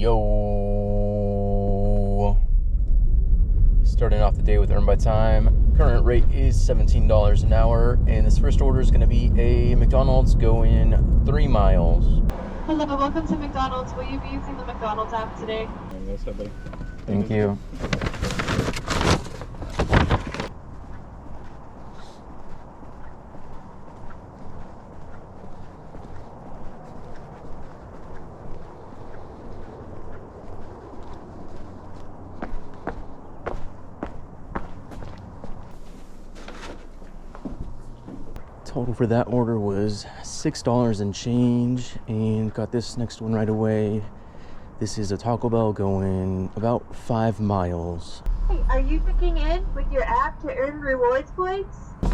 Yo, starting off the day with Earn by Time. Current rate is $17 an hour, and this first order is going to be a McDonald's going 3 miles. Hello, welcome to McDonald's. Will you be using the McDonald's app today? Yes, I do. Thank you. Total for that order was $6 and change, and got this next one right away. This is a Taco Bell going about 5 miles. Hey, are you checking in with your app to earn rewards points? See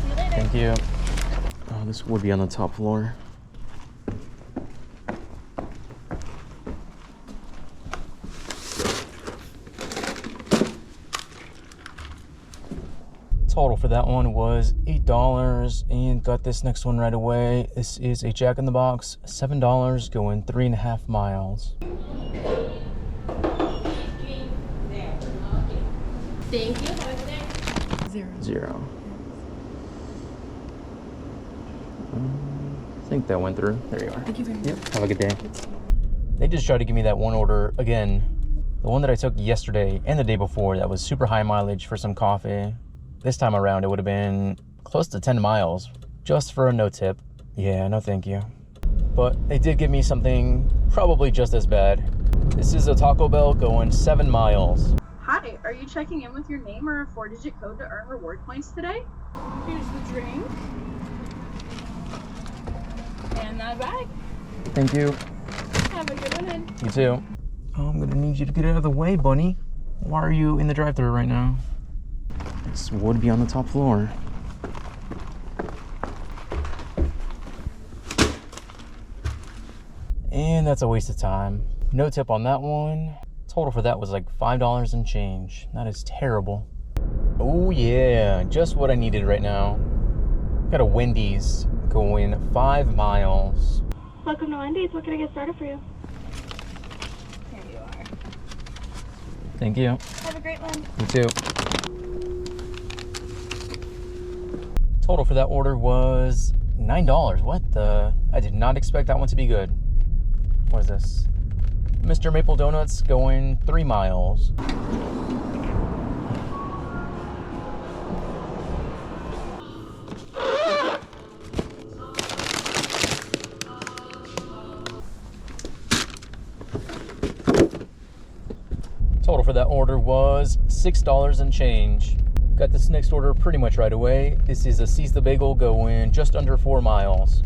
you later. Thank you. Oh, this would be on the top floor. Total for that one was $8, and got this next one right away. This is a Jack in the Box, $7 going 3.5 miles. Thank you. Zero. I think that went through. There you are. Thank you very much. Yep. Have a good day. They just tried to give me that one order again. The one that I took yesterday and the day before that was super high mileage for some coffee. This time around, it would have been close to 10 miles just for a no tip. Yeah, no thank you. But they did give me something probably just as bad. This is a Taco Bell going 7 miles. Hi, are you checking in with your name or a 4-digit code to earn reward points today? Here's the drink. And that bag. Thank you. Have a good one, Ed. You too. Oh, I'm gonna need you to get out of the way, bunny. Why are you in the drive-thru right now? This would be on the top floor. And that's a waste of time. No tip on that one. Total for that was like $5 and change. That is terrible. Oh yeah, just what I needed right now. Got a Wendy's going 5 miles. Welcome to Wendy's. What can I get started for you? Here you are. Thank you. Have a great one. You too. Total for that order was $9. What the? I did not expect that one to be good. What is this? Mr. Maple Donuts going 3 miles. Total for that order was $6 and change. Got this next order pretty much right away. This is a Seize the Bagel going just under 4 miles.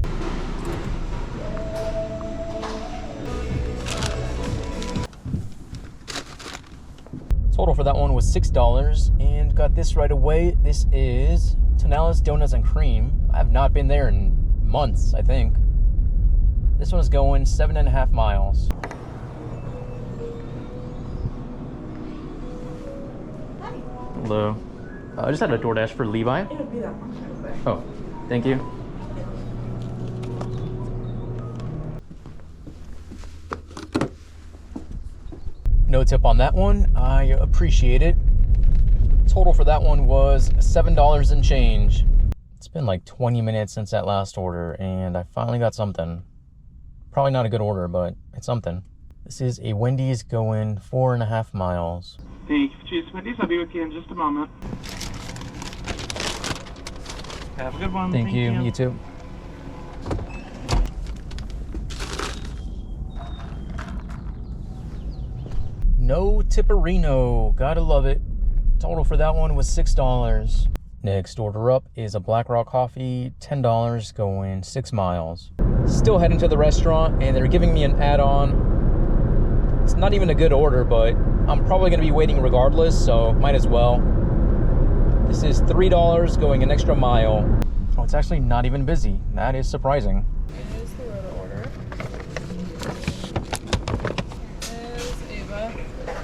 Total for that one was $6, and got this right away. This is Tonellis Donuts and Cream. I have not been there in months, I think. This one is going 7.5 miles. Hello. I just had a DoorDash for Levi. It'll be that one. Oh, thank you. No tip on that one. I appreciate it. Total for that one was $7 and change. It's been like 20 minutes since that last order, and I finally got something. Probably not a good order, but it's something. This is a Wendy's going 4.5 miles. Thank you for choosing Wendy's. I'll be with you in just a moment. Have a good one. Thank you. You too. No tipperino. Gotta love it. Total for that one was $6. Next order up is a Black Rock coffee, $10 going 6 miles. Still heading to the restaurant, and they're giving me an add-on. It's not even a good order, but I'm probably gonna be waiting regardless, so might as well. This is $3 going an extra mile. Oh, it's actually not even busy. That is surprising. It is the rotor order. It is Ava.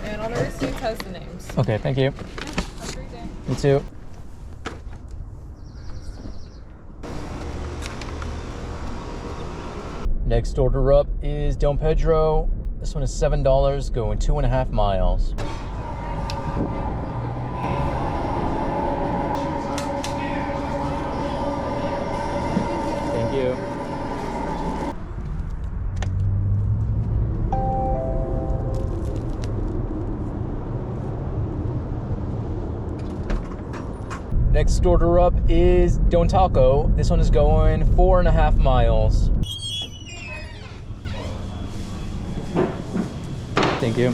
And on the receipt has the names. Okay, thank you. Have a great day. You too. Next order up is Don Pedro. This one is $7, going 2.5 miles. Thank you. Next order up is Don Taco. This one is going 4.5 miles. Thank you.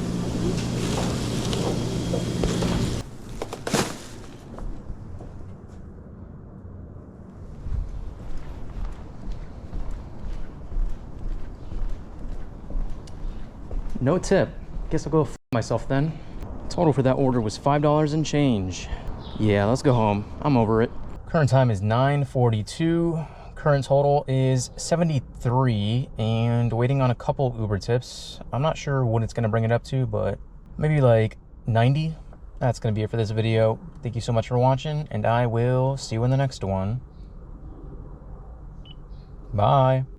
No tip. Guess I'll go f myself then. Total for that order was $5 and change. Yeah, let's go home. I'm over it. Current time is 9:42. Current total is 73 and waiting on a couple Uber tips. I'm not sure what it's going to bring it up to, but maybe like 90. That's going to be it for this video. Thank you so much for watching, and I will see you in the next one. Bye.